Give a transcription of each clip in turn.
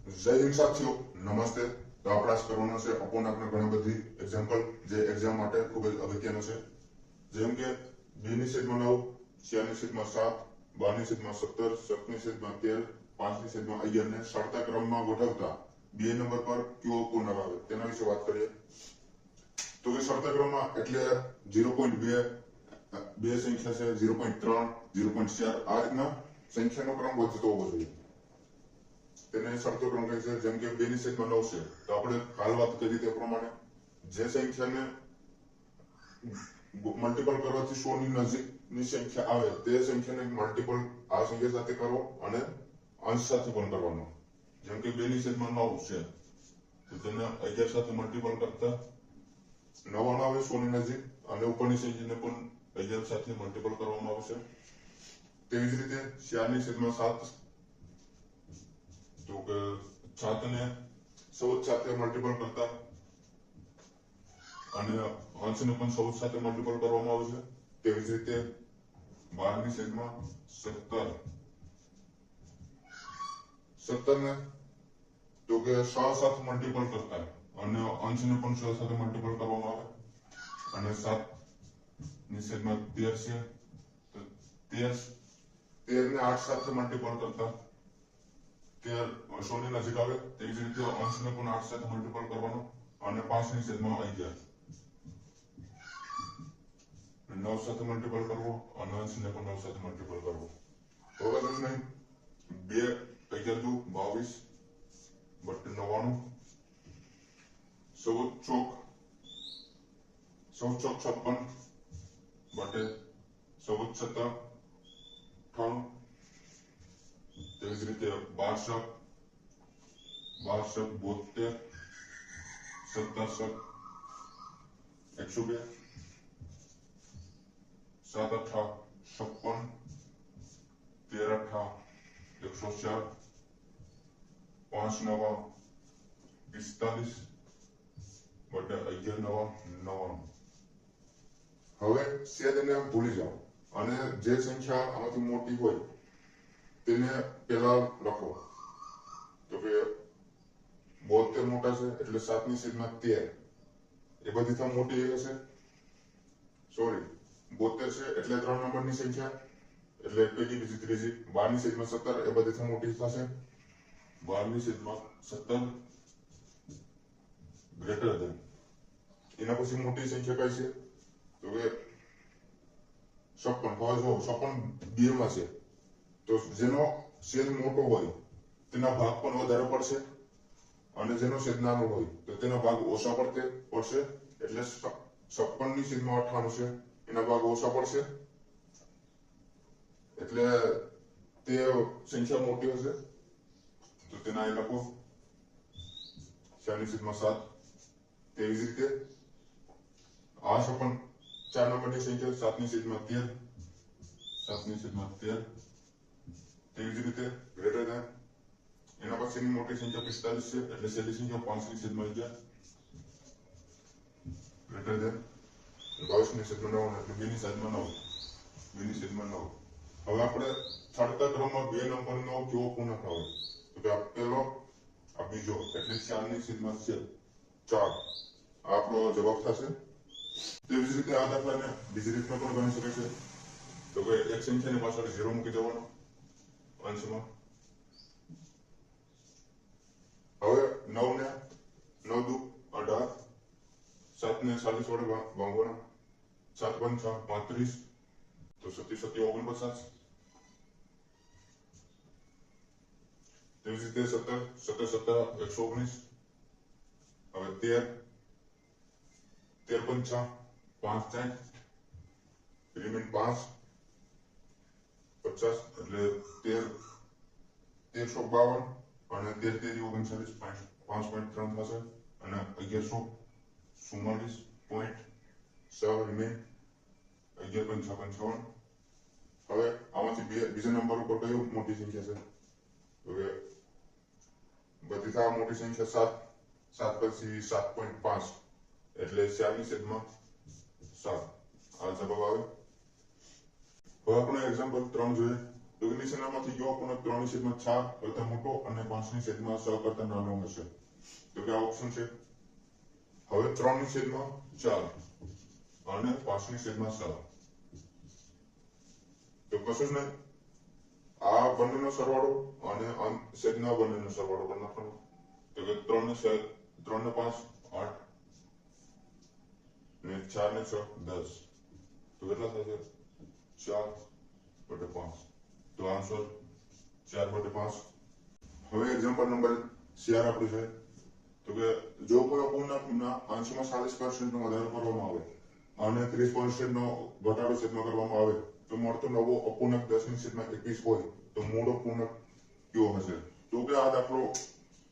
જય હિન્દ સાથીઓ, નમસ્તે. તો આપણે આ કરવાનો છે અપૂર્ણાંકના ઘણી બધી એક્ઝામ્પલ જે એક્ઝામ માટે ખૂબ જ અગત્યનું છે. જેમ કે 2 ની છેદમાં 9, 4 ની છેદમાં 7, 12 ની છેદમાં 17, 7 ની છેદમાં 13, 5 ની છેદમાં 11 ને સરતા ક્રમમાં ગોઠવતા 2 નંબર પર કયો અપૂર્ણાંક આવે તેના વિશે વાત કરીએ. તો કે સરતા ક્રમમાં એટલે 0.2 બે સંખ્યા છે, 0.3, 0.4 આ રીતના સંખ્યાનો ક્રમ વધતો હોવો જોઈએ. તેને શરતો ક્રમ કહે છે. જેમ કે 2 ની છેદમાં 9 છે તો આપણે કાલ વાત કરી તે પ્રમાણે જે સંખ્યાને મલ્ટીપલ કરવાથી 100 ની નજીકની સંખ્યા આવે તે સંખ્યાને મલ્ટીપલ આ સંખ્યા સાથે કરો અને અંશ સાથે પણ કરવાનો. જેમ કે 2 ની છેદમાં 9 છે તો તેને 11 સાથે મલ્ટીપલ કરતા 99 આવે 100 ની નજીક, અને ઉપરની સંખ્યાને પણ 11 સાથે મલ્ટીપલ કરવામાં આવશે. તેવી જ રીતે 4 ની છેદમાં 7 તો કે 7 ને 14 સાથે મલ્ટીપલ કરતા અને અંશને પણ 14 સાથે મલ્ટીપલ કરવામાં આવે છે. તેવી જ રીતે 12 ની છેદમાં 17 ને તો કે 6 સાથે મલ્ટીપલ કરતા અને અંશને પણ 6 સાથે મલ્ટીપલ કરવામાં આવે. અને 7 ની છેદમાં 13 છે તો 13 ને 8 સાથે મલ્ટીપલ કરતા 100 ની નજીક આવે. તેવી જ રીતે અંશને પણ 8 સાથે મલ્ટીપલ કરવાનો અને 5 ની છેદમાં 11 9 સાથે મલ્ટીપલ કરવો અને અંશને પણ 9 સાથે મલ્ટીપલ કરવો. હવે તમને 2 11 દુ 22 99 14 ચોક 56 બટે 14 7 98. તેવી જ રીતે 12 72 17 102 7 8 56 13 8 104 5 9 45 બટે 11 9 99. હવે છેદને ભૂલી જાઓ અને જે સંખ્યા આમાંથી મોટી હોય તેને પહેલા લખો. તો કે 72 મોટા છે એટલે 7 ની છેદમાં 13 એ બધી તો મોટી હશે. સોરી 72 છે એટલે 3 નંબરની સંખ્યા એટલે પેલી બીજી ત્રીજી. 12 ની છેદમાં 17 એ બધી તો મોટી થશે. 12 ની છેદમાં 17 ગ્રેટર ધેન એના પછી મોટી સંખ્યા કઈ છે તો કે 56. હવે જો 56 બે માં છે તો જેનો છેદ મોટો હોય તેના ભાગ પણ વધારે પડશે અને જેનો છેદ નાનો હોય તો તેના ભાગ ઓછા પડશે. એટલે 56 ની છેદમાં 98 છે એના ભાગ ઓછા પડશે એટલે તે સંખ્યા મોટી હશે. તો તેના અહીં લખો 4 ની છેદમાં 7. તેવી જ રીતે આ છે પણ 4 નંબરની સંખ્યા 7 ની છેદમાં 13 7 ની છેદમાં 13. તેવી જ રીતે ગ્રેટર ધેન એના પછીની મોટી સંખ્યા 45 છે એટલે છેલ્લી સંખ્યા 5 ની છેદમાં 11 ગ્રેટર ધેન 22 ની છેદમાં 9 એટલે 2 ની છેદમાં 9 2 ની છેદમાં 9. હવે આપણે સરતા ક્રમમાં 2 નંબરનો કેવો પૂર્ણાંક આવે તો કે આ પહેલો આ બીજો એટલે 4 ની છેદમાં 4 આપણો જવાબ થશે. તેવી જ રીતે આ દાખલાને બીજી રીતના પણ ગણી શકે છે. તો કે એક સંખ્યાની પાછળ 0 મૂકી દેવાનો અંશમાં. હવે 9 ને 9 દુ 18, 7 ને 40 વડે ભાગવાના. 7 5 35 તો 7 7 49. તેવી જ રીતે 17 17 119. હવે 13 5 5 રિમેન 5 50 એટલે 1352 અને 13 39 5.3 થશે અને 1144.6 રિમેન 11.55. હવે આમાંથી બીજા નંબર ઉપર કયો મોટી સંખ્યા છે તો કે બધી આ મોટી સંખ્યા 7 પછી 7.5 એટલે 4 ની છેદમાં 7 આ જવાબ આવે. હવે આપણે એક્ઝામ્પલ 3 જોઈએ. તો નીચેનામાંથી કયો અપૂર્ણાંક 3/4 કરતા મોટો અને 5/6 કરતા નાનો હશે? તો કે આ ઓપ્શન છે. હવે 3/4 અને 5/6 તો કશું જ નહીં, આ બંનેનો સરવાળો અને છેદના બંનેનો સરવાળો કરી નાખવાનો. તો કે 3 ને 5 8 ને 4 ને 6 10. તો કેટલા થશે? 4/5. તો આન્સર 4/5. હવે એક્ઝામ્પલ નંબર 4 આપણું છે. તો કે જો કોઈ અપૂર્ણાંકના અંશમાં 40% નો વધારો કરવામાં આવે અને 30% નો ઘટાડો છેદમાં કરવામાં આવે તો મળતો નવો અપૂર્ણાંક 10/21 હોય તો મૂળ અપૂર્ણાંક કયો હશે? તો કે આ દાખલો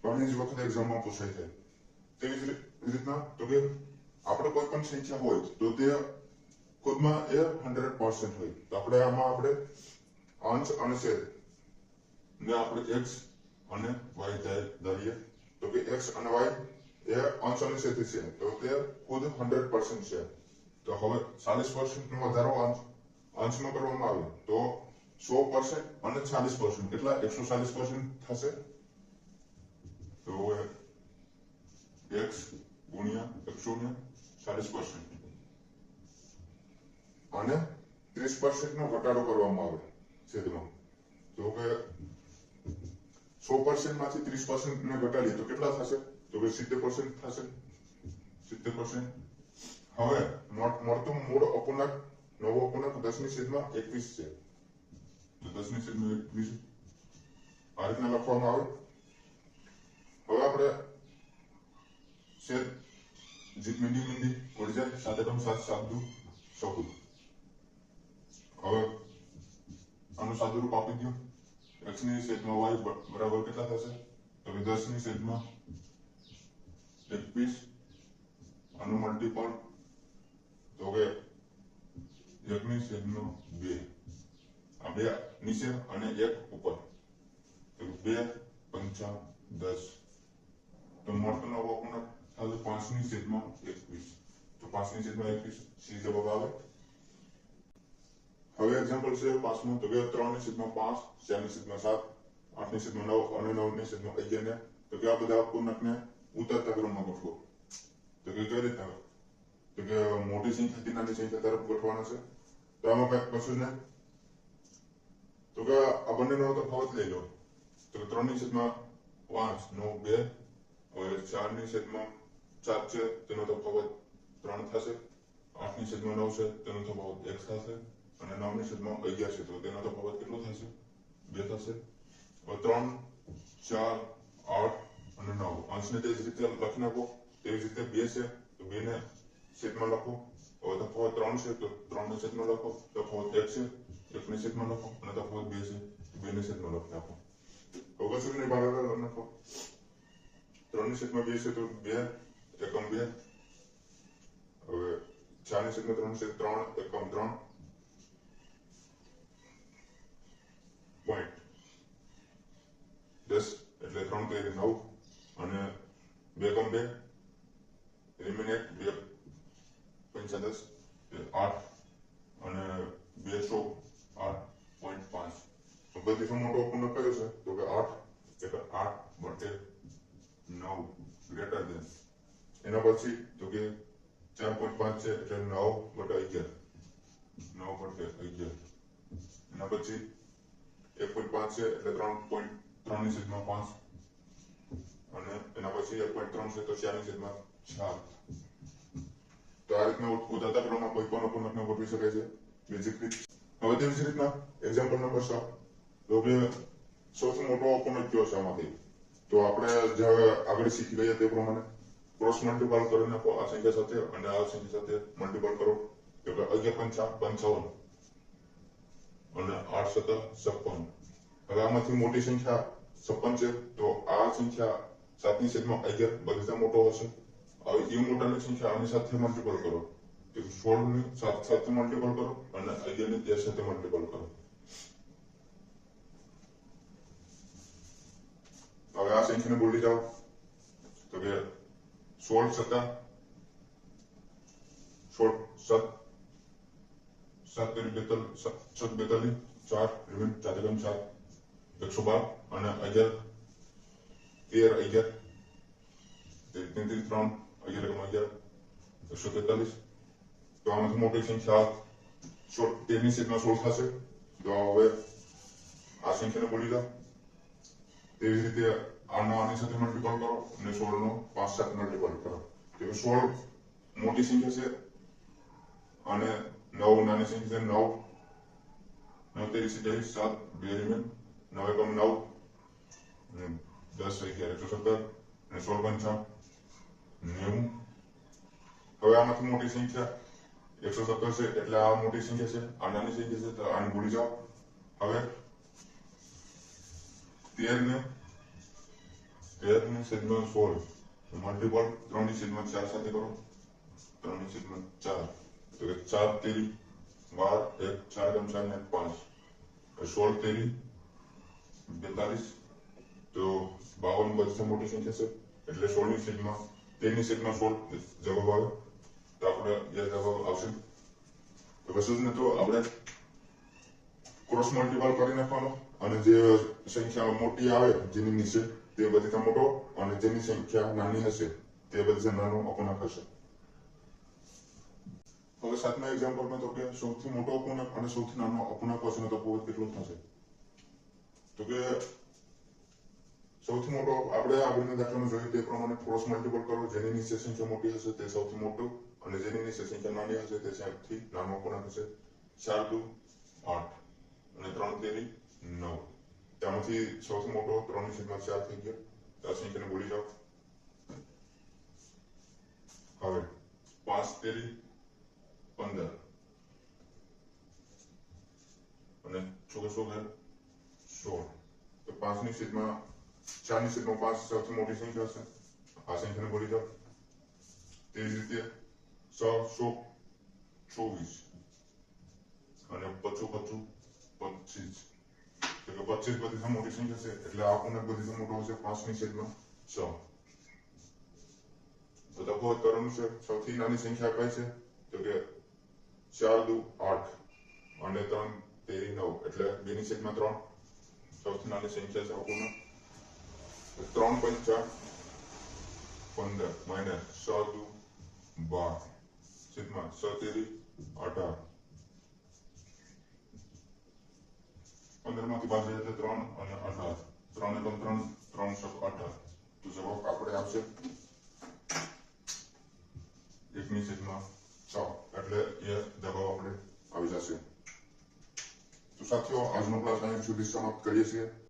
ઘણી જ વખત એક્ઝામમાં પૂછાય છે. તેવી જ રીતના તો કે આપણે કોઈ પણ સંખ્યા હોય તો તે ખુદમાં એ 100% હોય તો આપણે અંશ અને છેદ ને આપણે x અને y ધારીએ. તો કે x અને y એ અંશ અને છેદ છે તો તે ખુદ 100% છે. તો હવે 40% નો વધારો અંશમાં કરવામાં આવે તો 100% અને 40% કેટલા 140% થશે. તો x ગુણ્યા 140% અને 30% નો ઘટાડો કરવામાં આવે છેદમાં. તો કે 100% માંથી 30% ને ઘટાડીએ તો કેટલા થશે? તો કે 70% થશે. 70%. હવે મળતું મૂળ અપૂર્ણાંક નવો અપૂર્ણાંક 10/21 છે. તો 10/21 આ રીતના લખવામાં આવે. હવે આપણે છેદ જીત મીંડી ઉડી જાય 7 એકમ 7 7 14. હવે આનું સાદું રૂપ આપી દો. x ની છેદમાં y બરાબર કેટલા થશે? તો કે 10/21 આનું મલ્ટીપલ તો કે 1/2. આ બે નીચે અને 1 ઉપર તો 2 5 10. તો મળતો નવો અપૂર્ણાંક થશે 5/21. તો 5/21 સી જવાબ આવે. હવે એક્ઝામ્પલ છે પાંચમું. તો કે 3/5 4/7 8/9 અને 9/11 ને તો કે આ બધા અપૂર્ણાંકને ઉતરતા ક્રમમાં ગોઠવો. તો કે કઈ રીતના? તો કે મોટી સંખ્યાથી નાની સંખ્યા તરફ ગોઠવવાના છે. તો આમાં કઈ કશું નહીં. તો કે આ બંનેનો તફાવત લઈ લો. તો 3/5 નો 2 હવે 4/4 છે તેનો તફાવત 3 થશે. 8/9 છે તેનો તફાવત 1 થશે અને 9/11 છે તો તેનો તફાવત કેટલો થશે? 2 થશે. હવે 3 4 8 અને 9 અંશને તે જ રીતે લખી નાખો. તેવી જ રીતે 2 છે તો 2 ને છેદમાં લખો. હવે તફાવત 3 છે તો 3 ને છેદમાં લખો. તફાવત 1 છે 1 ને છેદમાં લખો અને તફાવત 2 છે 2 ને છેદમાં લખી નાખો. હવે કશું નહીં ભાગાકાર નાખો. 3/2 છે તો 2 એકમ 2. હવે 4/3 છે 3 એકમ 3 પોઈન્ટ 10 એટલે 3 તેરી 9 અને 2 એકમ 2 રિમિનેટ 2 5 10 8 અને 2 100 8.5. તો બધી મોટો અપૂર્ણાંક કયો છે? તો કે 8 એટલે 8/9 ગ્રેટર ધેન. એના પછી તો કે 4.5 છે એટલે 9/11 9/11. એના પછી 1.5 છે એટલે 3.3/5 અને એના પછી 1.3 છે તો 4/4. તો આ રીતના ઉદાહરણ ક્રમમાં કોઈ પણ અપૂર્ણાંકને ગોઠવી શકાય છે બેઝિક રીત. હવે તેવી જ રીતના એક્ઝામ્પલ નંબર 7. તો કે સૌથી મોટો અપૂર્ણાંક કયો છે આમાંથી? તો આપણે જે આગળ શીખી ગયા તે પ્રમાણે ક્રોસ મલ્ટીપલ કરી નાખો આ સંખ્યા સાથે અને આ સંખ્યા સાથે મલ્ટીપલ કરો. તો કે 11 × 5 = 55 અને 8 × 7 = 56. હવે આમાંથી મોટી સંખ્યા 56 છે તો આ સંખ્યા 7/11 બધાથી મોટો હશે. હવે એ મોટાની સંખ્યા આની સાથે મલ્ટીપલ કરો. તો 16 ને 7 સાથે મલ્ટીપલ કરો અને 11 ને 13 સાથે મલ્ટીપલ કરો. હવે આ સંખ્યાને બોલી જાઓ. તો કે 16 × 7 7 × 42 42 4 રિમેન 4 એકમ 4 112 અને 11 13 11 33 3 11 એકમ 11 143 તો આમાંથી મોટી સંખ્યા 13 ની છેદમાં 16 થશે તો હવે આ સંખ્યાને બોલી દો તેવી રીતે આનો આની સાથે મલ્ટીપલ કરો અને 16 નો 5 સાથે મલ્ટીપલ કરો તો 16 મોટી સંખ્યા છે અને 9 નાની સંખ્યા છે 9 9 23 7 2 રિમેન 9 એકમ 9 અને 10 11 117 અને 16 પંચા 90 હવે આમાંથી મોટી સંખ્યા 117 છે એટલે આ મોટી સંખ્યા છે આ નાની સંખ્યા છે તો આને ભૂલી જાઓ હવે 13 ને છેદમાં 16 મલ્ટીપલ 3 ની છેદમાં 4 સાથે કરો 3 ની છેદમાં 4 તો 4 તેરી 12 1 4 એકમ 4 ને 5 16 તેરી 42 તો 52 બધી મોટી સંખ્યા છે એટલે 16 ની છેદમાં 13 ની છેદમાં 16 જવાબ આવે તો આપણે એ જવાબ આવશે તો કશું જ ને તો આપણે ક્રોસ મલ્ટીપલ કરી નાખવાનો અને જે સંખ્યા મોટી આવે જેની નીચે તે બધી મોટો અને જેની સંખ્યા નાની હશે તે બધી નાનો અપૂર્ણાંક હશે હવે સાતમા એક્ઝામ્પલમાં તો કે સૌથી મોટો અપૂર્ણાંક અને સૌથી નાનો અપૂર્ણાંક વચ્ચેનો તફાવત કેટલો થશે તો કે સૌથી મોટો આપણે આગળના દાખલામાં જોયું તે પ્રમાણે ક્રોસ મલ્ટીપલ કરો જેની નીચે સંખ્યા મોટી હશે તે સૌથી મોટો અને જેની નીચે સંખ્યા નાની હશે તે સૌથી નાનો અપૂર્ણાંક હશે 4 2 8 અને 3 તેરી 9 ત્યાંથી સૌથી મોટો 3 ની છેદમાં 4 થઈ ગયો તો આ સંખ્યાને ભૂલી જાઓ હવે 5 તેરી 15 અને 16 તો 5 ની છેદમાં 4 ની છેદમાં 5 સૌથી મોટી સંખ્યા હશે આ સંખ્યાને ભૂલી જાઓ તેવી જ રીતે 100 24 અને 25 25 તો કે 25 બધી મોટી સંખ્યા છે એટલે આ અપૂર્ણાંક બધી મોટો હશે 5 ની છેદમાં 6 તો તફાવત કરવાનું છે સૌથી નાની સંખ્યા કઈ છે તો કે 4 2 8 અને 3 તેરી 9 એટલે 2 ની છેદમાં 3 સૌથી નાની સંખ્યા છે અપૂર્ણાંક 3 પંચા 15 માઇનસ 6 2 12 છેદમાં 6 તેરી 18 15 માંથી 5 એટલે 3 અને 18 3 એકમ 3 3 7 18 તો જવાબ આપણે આવશે 1 ની છેદમાં 6 એટલે એ જવાબ આપણે આવી જશે તો સાથીઓ આજનો ક્લાસ અહીં સુધી સમાપ્ત કરીએ છીએ